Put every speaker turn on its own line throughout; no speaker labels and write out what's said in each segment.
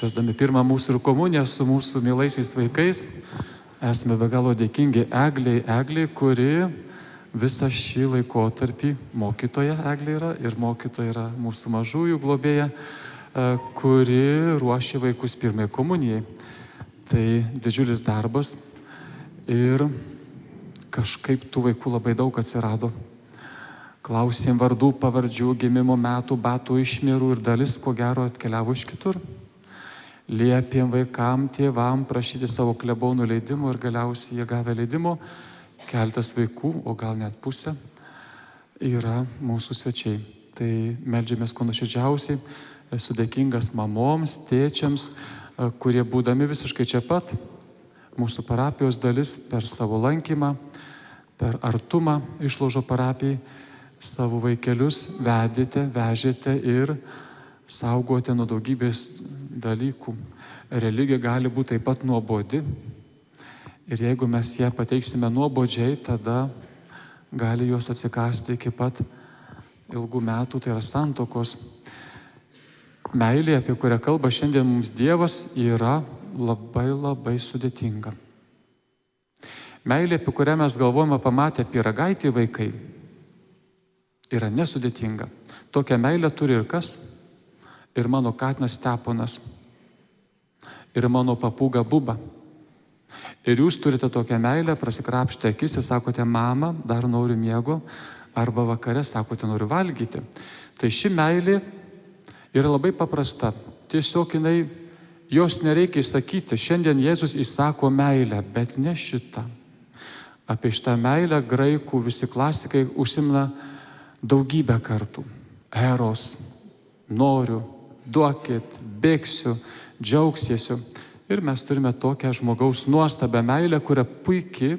Švęsdami pirmą mūsų ir komuniją su mūsų mielaisiais vaikais, esame be galo dėkingi Egliai, kuri visą šį laikotarpį mokytoja Eglė yra ir mokytoja yra mūsų mažųjų globėja, kuri ruošia vaikus pirmai komunijai. Tai didžiulis darbas ir kažkaip tų vaikų labai daug atsirado. Klausėm vardų, pavardžių, gimimo metų, batų išmirų ir dalis, ko gero, atkeliavo iš kitur. Liepėm vaikam, tėvam prašyti savo klebonų leidimo ir galiausiai jie gavę leidimo, keltas vaikų, o gal net pusė, yra mūsų svečiai. Tai meldžiamės kuo nuoširdžiausiai, esu dėkingas mamoms, tėčiams, kurie būdami visiškai čia pat, mūsų parapijos dalis per savo lankymą, per artumą Išlaužo parapijai, savo vaikelius vežėte ir saugote nuo daugybės dalykų. Religija gali būti taip pat nuobodi. Ir jeigu mes ją pateiksime nuobodžiai, tada gali jos atsikasti iki pat ilgų metų, tai yra santuokos. Meilė, apie kurią kalba šiandien mums Dievas, yra labai sudėtinga. Meilė, apie kurią mes galvojame pamatę pyragaitį vaikai, yra nesudėtinga. Tokią meilę turi ir kas? Ir mano katinas Steponas, ir mano papūga Buba. Ir jūs turite tokią meilę, prasikrapštę akis ir sakote, mama, dar noriu miego, arba vakare sakote, noriu valgyti. Tai ši meilė yra labai paprasta. Tiesiog jos nereikia įsakyti. Šiandien Jėzus įsako meilę, bet ne šitą. Apie šitą meilę graikų visi klasikai užsimena daugybę kartų. Eros, noriu, duokit, bėgsiu, džiaugsiesiu. Ir mes turime tokią žmogaus nuostabią meilę, kuria puikiai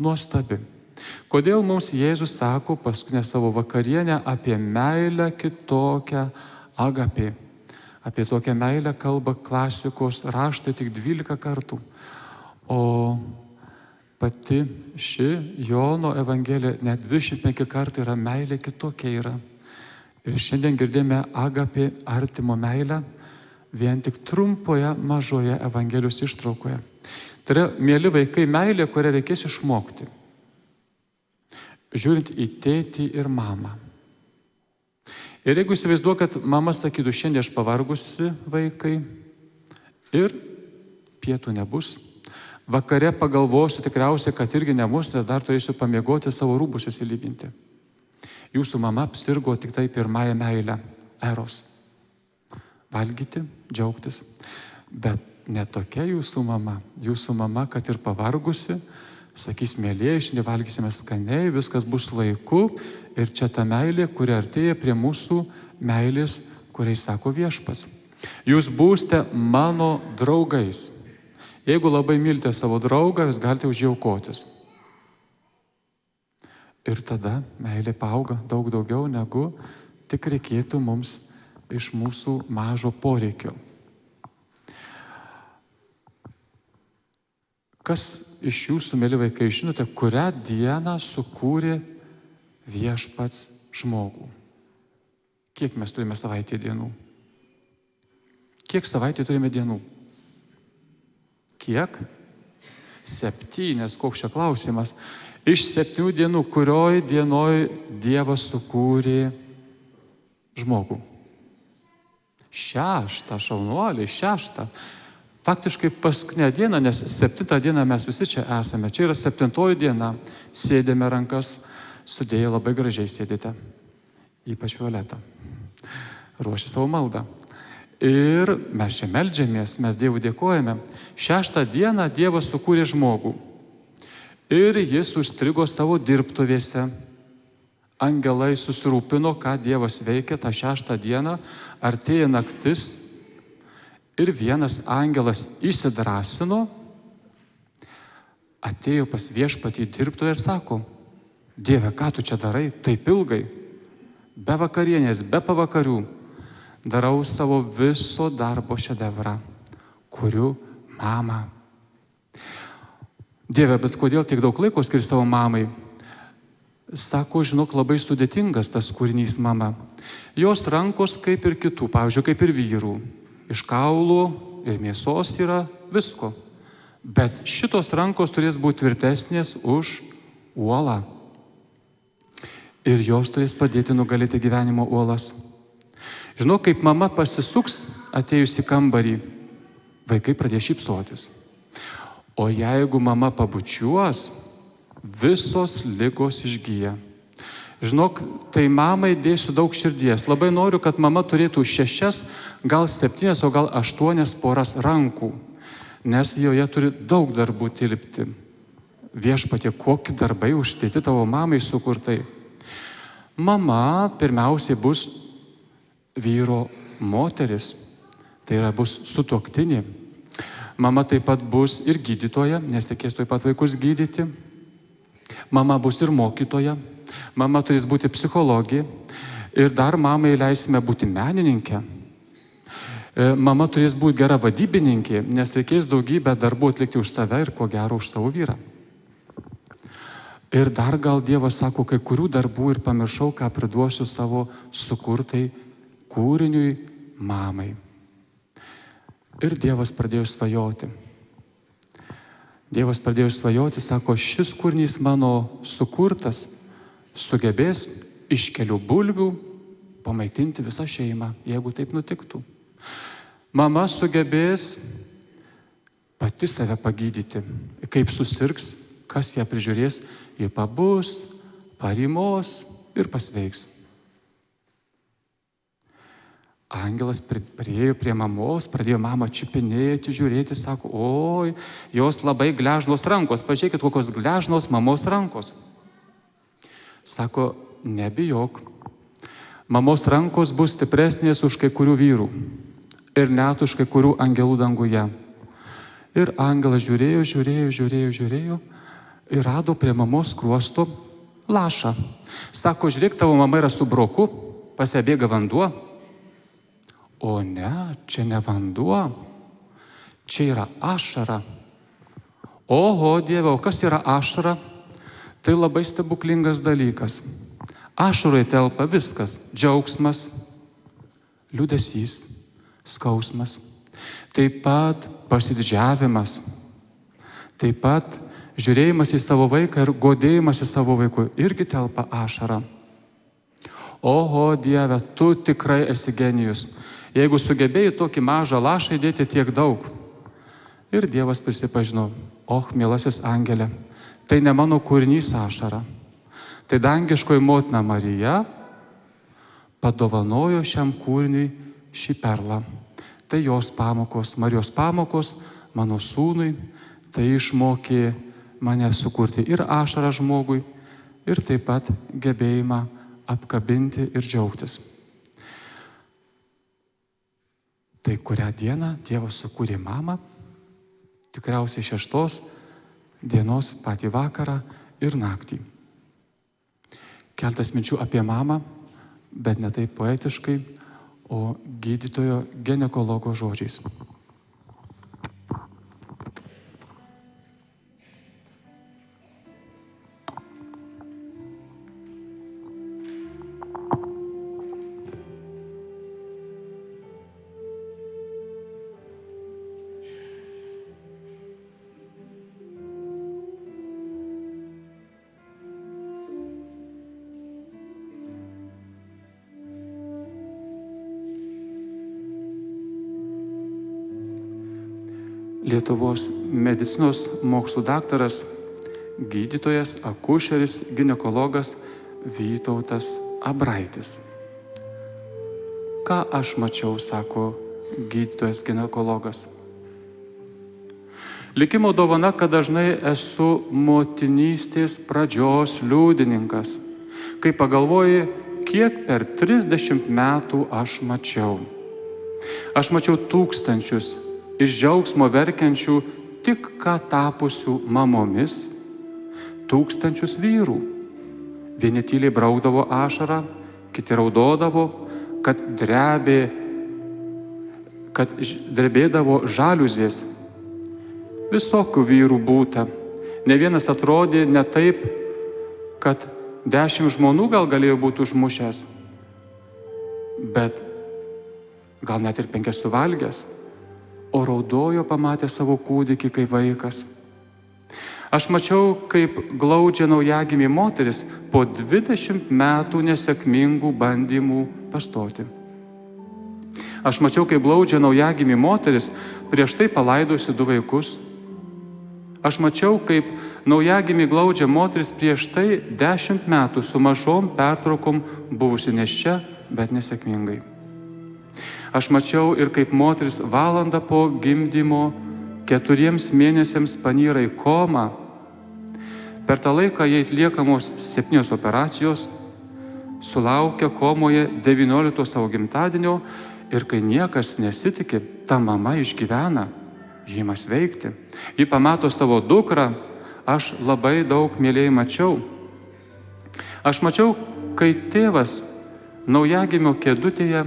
nuostabi. Kodėl mums Jėzus sako paskutinę savo vakarienę apie meilę kitokią agapė? Apie tokią meilę kalba klasikos raštai tik 12 kartų. O pati ši Jono Evangelija net 25 kartų yra meilė kitokia yra. Ir šiandien girdėjome agapė artimo meilę vien tik trumpoje mažoje Evangelijos ištraukoje. Tai yra, mėly vaikai, meilė, kurią reikės išmokti. Žiūrint į tėtį ir mamą. Ir jeigu įsivaizduoju, kad mama sakytų, šiandien aš pavargusi vaikai ir pietų nebus. Vakare pagalvosiu tikriausiai, kad irgi nebus, nes dar turėsiu pamiegoti savo rūbus įsilyginti. Jūsų mama apsirgo tik tai pirmąją meilę, eros. Valgyti, džiaugtis. Bet ne tokia jūsų mama. Jūsų mama, kad ir pavargusi, sakys, mėlėjai, šiandien valgysime skaniai, viskas bus laiku. Ir čia ta meilė, kuri artėja prie mūsų meilės, kuriai sako Viešpats. Jūs būsite mano draugais. Jeigu labai mylite savo draugą, jūs galite už jį aukotis. Ir tada meilė paauga daug daugiau, negu tik reikėtų mums iš mūsų mažo poreikio. Kas iš jūsų, mėly vaikai, žinote, kurią dieną sukūrė Viešpats žmogų? Kiek mes turime savaitėje dienų? Kiek savaitėje turime dienų? Kiek? 7, koks čia klausimas. Iš 7 dienų, kurioj dienoj Dievas sukūrė žmogų? 6, šaunuoliai, 6. Faktiškai paskutinę dieną, nes 7 dieną mes visi čia esame. Čia yra 7 diena. Sėdėme rankas, sudėję labai gražiai sėdite. Ypač Violeta. Ruošia savo maldą. Ir mes čia meldžiamės, mes Dievui dėkojame. 6 dieną Dievas sukūrė žmogų. Ir jis užstrigo savo dirbtuvėse. Angelai susirūpino, ką Dievas veikia tą 6 dieną. Artėja naktis. Ir vienas angelas įsidrasino, atėjo pas Viešpatį į dirbtuvę ir sako, Dieve, ką tu čia darai taip ilgai? Be vakarienės, be pavakarių. Darau savo viso darbo šedevrą, kuriu mamą. Dieve, bet kodėl tiek daug laiko skiri savo mamai? Sako, žinok, labai sudėtingas tas kūrinys mama. Jos rankos kaip ir kitų, pavyzdžiui, kaip ir vyrų. Iš kaulų ir mėsos yra, visko. Bet šitos rankos turės būti tvirtesnės už uolą. Ir jos turės padėti nugalėti gyvenimo uolas. Žinau, kaip mama pasisuks atėjus į kambarį, vaikai pradės šypsotis. O jeigu mama pabučiuos, visos ligos išgyja. Žinok, tai mamai dėsiu daug širdies. Labai noriu, kad mama turėtų 6, gal 7, o gal 8 poras rankų, nes joje turi daug darbų tilpti. Viešpatie, kokie darbai uždėti tavo mamai sukurtai. Mama pirmiausiai bus vyro moteris, tai yra bus sutuoktinė. Mama taip pat bus ir gydytoja, nes reikės taip pat vaikus gydyti. Mama bus ir mokytoja. Mama turės būti psichologė. Ir dar mamai leisime būti menininkė. Mama turės būti gera vadybininkė, nes reikės daugybę darbų atlikti už save ir ko gero už savo vyrą. Ir dar gal Dievas sako, kai kurių darbų ir pamiršau, ką priduosiu savo sukurtai kūriniui mamai. Ir Dievas pradėjo svajoti. Dievas pradėjo svajoti, sako, šis kūrinys mano sukurtas sugebės iš kelių bulvių pamaitinti visą šeimą, jeigu taip nutiktų. Mama sugebės pati save pagydyti. Kaip susirgs, kas ją prižiūrės, ji pabus, parimos ir pasveiks. Angelas priėjo prie mamos, pradėjo mamą čiupinėti, žiūrėti, sako, oi, jos labai gležnos rankos, pažiūrėkit, kokios gležnos mamos rankos. Sako, nebijok, mamos rankos bus stipresnės už kai kurių vyrų ir net už kai kurių angelų danguje. Ir angelas žiūrėjo ir rado prie mamos skruosto lašą. Sako, žiūrėk, tavo mama yra su broku, pas ją bėga vanduo. O ne, čia ne vanduo, čia yra ašara. Oho, Dieve, o kas yra ašara? Tai labai stebuklingas dalykas. Ašaroje telpa viskas – džiaugsmas, liūdesys, skausmas, taip pat pasididžiavimas, taip pat žiūrėjimas į savo vaiką ir godėjimas į savo vaikų irgi telpa ašara. Oho, Dieve, tu tikrai esi genijus. Jeigu sugebėjai tokį mažą lašą įdėti tiek daug. Ir Dievas prisipažino, mielasis angelė, tai ne mano kūrinys ašara. Tai dangiškoji motina Marija padovanojo šiam kūriniui šį perlą. Tai jos pamokos, Marijos pamokos mano sūnui, tai išmokė mane sukurti ir ašarą žmogui, ir taip pat gebėjimą apkabinti ir džiaugtis. Tai kurią dieną Dievas sukūrė mamą, tikriausiai 6 dienos patį vakarą ir naktį. Keltas minčių apie mamą, bet ne taip poetiškai, o gydytojo ginekologo žodžiais. Lietuvos medicinos mokslų daktaras, gydytojas, akušeris, ginekologas Vytautas Abraitis. Ką aš mačiau, sako gydytojas ginekologas. Likimo dovana, kad dažnai esu motinystės pradžios liudininkas, kai pagalvoji, kiek per 30 metų aš mačiau. Aš mačiau tūkstančius iš džiaugsmo verkiančių tik ką tapusių mamomis, tūkstančius vyrų. Vieni tyliai braukdavo ašarą, kiti raudodavo, kad drebėdavo žaliuzės. Visokių vyrų būta. Ne vienas atrodė ne taip, kad 10 žmonų gal galėjo būti užmušęs, bet gal net ir 5 suvalgęs. o raudojo pamatę savo kūdikį kaip vaikas. Aš mačiau, kaip glaudžia naujagimį moteris po 20 metų nesėkmingų bandymų pastoti. Aš mačiau, kaip glaudžia naujagimį moteris prieš tai palaidojusi 2 vaikus. Aš mačiau, kaip naujagimį glaudžia moteris prieš tai 10 metų su mažom pertraukom buvusi nėščia, bet nesėkmingai. Aš mačiau ir kaip moteris valandą po gimdymo 4 mėnesiams panyra į komą. Per tą laiką jai atliekamos 7 operacijos, sulaukia komoje 19 savo gimtadienio ir kai niekas nesitikė, ta mama išgyvena, ji ima sveikti. Ji pamato savo dukrą, aš labai daug mylėjai mačiau. Aš mačiau, kai tėvas naujagimio kėdutėje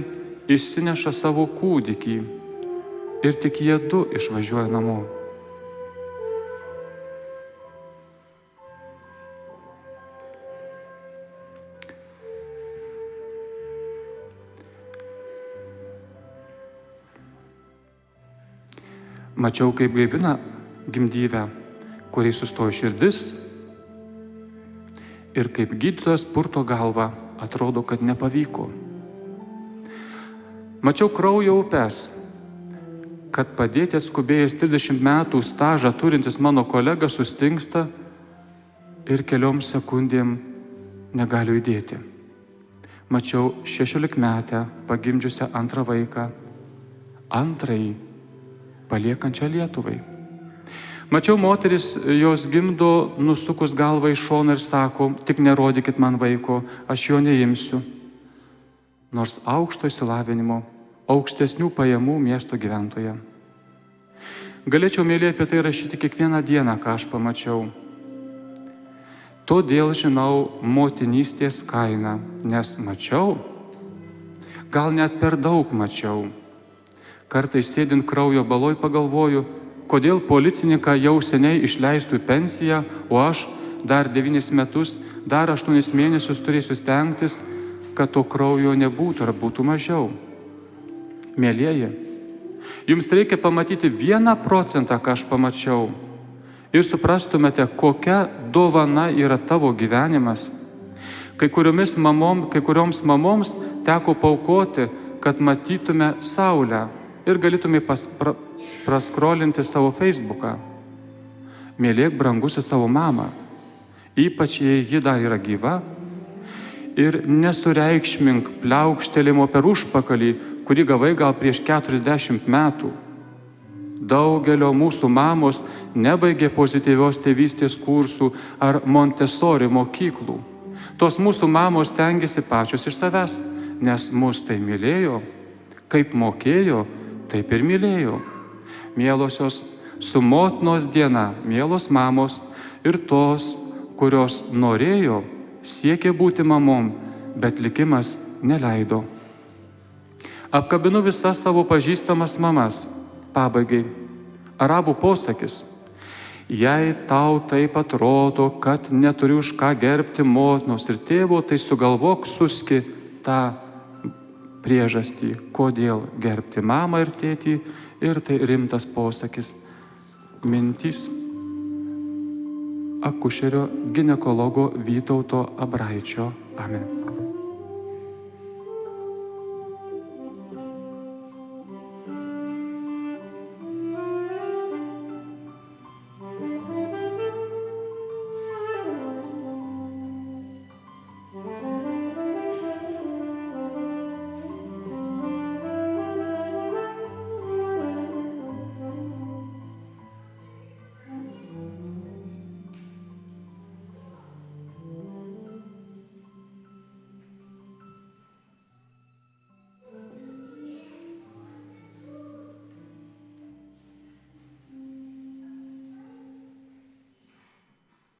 išsineša savo kūdikį ir tik jie 2 išvažiuoja namo. Mačiau, kaip gaivina gimdyvę, kuriai sustojo širdis ir kaip gydytojas purto galvą, atrodo, kad nepavyko. Mačiau kraujo upes, kad padėti atskubėjęs 30 metų stažą turintis mano kolega sustingsta ir keliom sekundėm negali judėti. Mačiau 16-metę pagimdžiusią 2 vaiką, 2 paliekančią Lietuvai. Mačiau moteris, jos gimdo nusukus galvą į šoną ir sako, tik nerodykit man vaiko, aš jo neimsiu. Nors aukšto išsilavinimo, aukštesnių pajamų miesto gyventoja. Galėčiau mieliai apie tai rašyti kiekvieną dieną, ką aš pamačiau. Todėl žinau motinystės kainą, nes mačiau, gal net per daug mačiau. Kartais sėdint kraujo baloj pagalvoju, kodėl policininką jau seniai išleistų į pensiją, o aš dar 9 metus, dar 8 mėnesius turėsiu stengtis, kad to kraujo nebūtų ar būtų mažiau. Mielieji, jums reikia pamatyti 1%, ką aš pamačiau, ir suprastumėte, kokia dovana yra tavo gyvenimas. Kai kurioms mamoms teko paaukoti, kad matytume saulę ir galėtume praskrolinti savo Facebooką. Mylėk, brangusi, savo mamą, ypač jei ji dar yra gyva, ir nesureikšmink pliaukštelimo per užpakalį, kurį gavai gal prieš 40 metų. Daugelio mūsų mamos nebaigė pozityvios tėvystės kursų ar Montessori mokyklų. Tos mūsų mamos stengiasi pačios iš savęs, nes mus tai mylėjo, kaip mokėjo, taip ir mylėjo. Mielosios, su motinos diena, mielos mamos ir tos, kurios norėjo, siekė būti mamom, bet likimas neleido. Apkabinu visas savo pažįstamas mamas. Pabaigai. Arabų posakis. Jei tau taip atrodo, kad neturi už ką gerbti motinos ir tėvo, tai sugalvok suski tą priežastį, kodėl gerbti mamą ir tėtį, ir tai rimtas posakis. Mintys akušerio ginekologo Vytauto Abraičio. Amen.